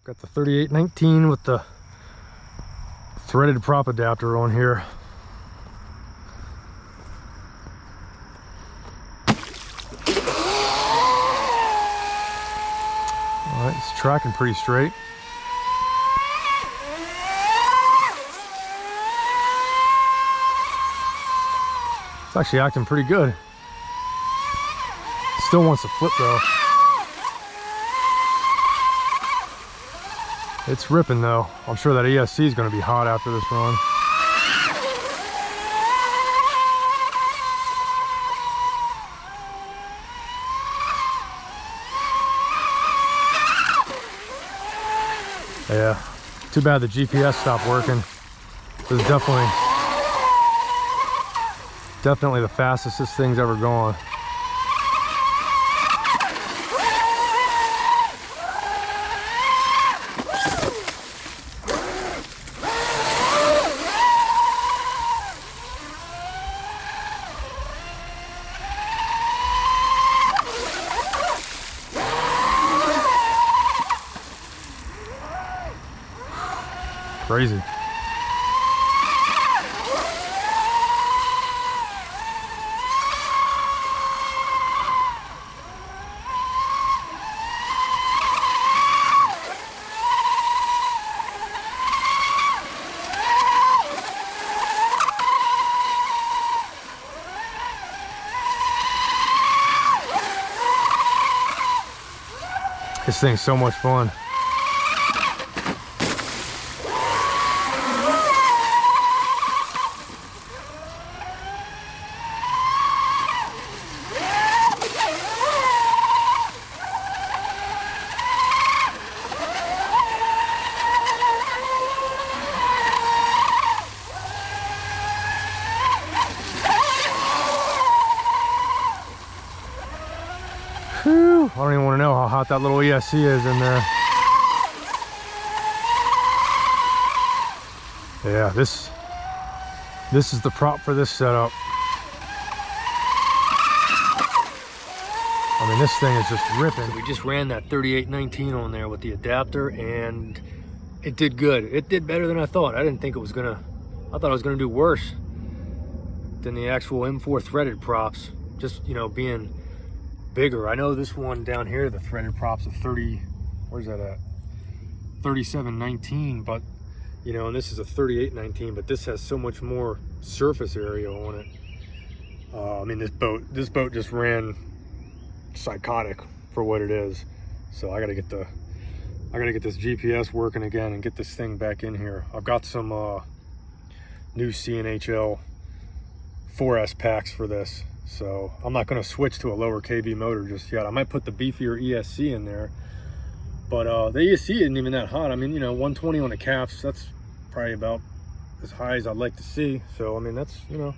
Got the 3819 with the threaded prop adapter on here. All right, it's tracking pretty straight. It's actually acting pretty good. Still wants to flip though. It's ripping though. I'm sure that ESC is going to be hot after this run. Yeah, too bad the GPS stopped working. This is definitely the fastest this thing's ever gone. Crazy. This thing's so much fun. Whew, I don't even want to know how hot that little ESC is in there. Yeah, this is the prop for this setup. I mean, this thing is just ripping. So we just ran that 3819 on there with the adapter, and it did good. It did better than I thought. I didn't think it was gonna, I thought it was gonna do worse than the actual M4 threaded props, just, you know, being bigger. I know this one down here, the threaded props of 30, where's that at? 3719, but you know, and this is a 3819, but this has so much more surface area on it. I mean, this boat just ran psychotic for what it is. So I gotta get this GPS working again and get this thing back in here. I've got some new CNHL 4S packs for this, so I'm not going to switch to a lower kV motor just yet. I might put the beefier ESC in there, but the ESC isn't even that hot. I mean, you know, 120 on the caps, that's probably about as high as I'd like to see. So I mean, that's, you know,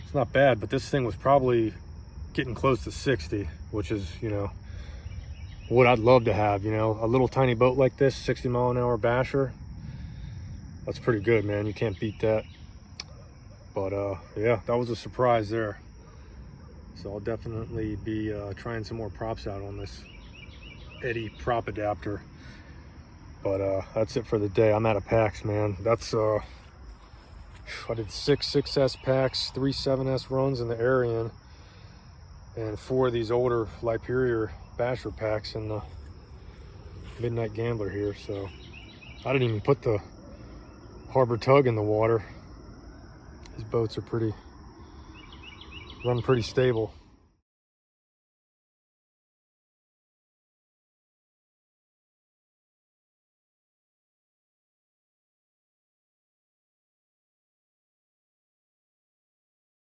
it's not bad, but this thing was probably getting close to 60, which is, you know, what I'd love to have. You know, a little tiny boat like this, 60-mile-an-hour basher, that's pretty good, man. You can't beat that. But yeah, that was a surprise there. So I'll definitely be trying some more props out on this Etti prop adapter. But that's it for the day. I'm out of packs, man. That's I did 6 6S packs, 3 7S runs in the Arian, and 4 of these older Liperior basher packs in the Midnight Gambler here. So I didn't even put the Harbor Tug in the water. These boats are run pretty stable.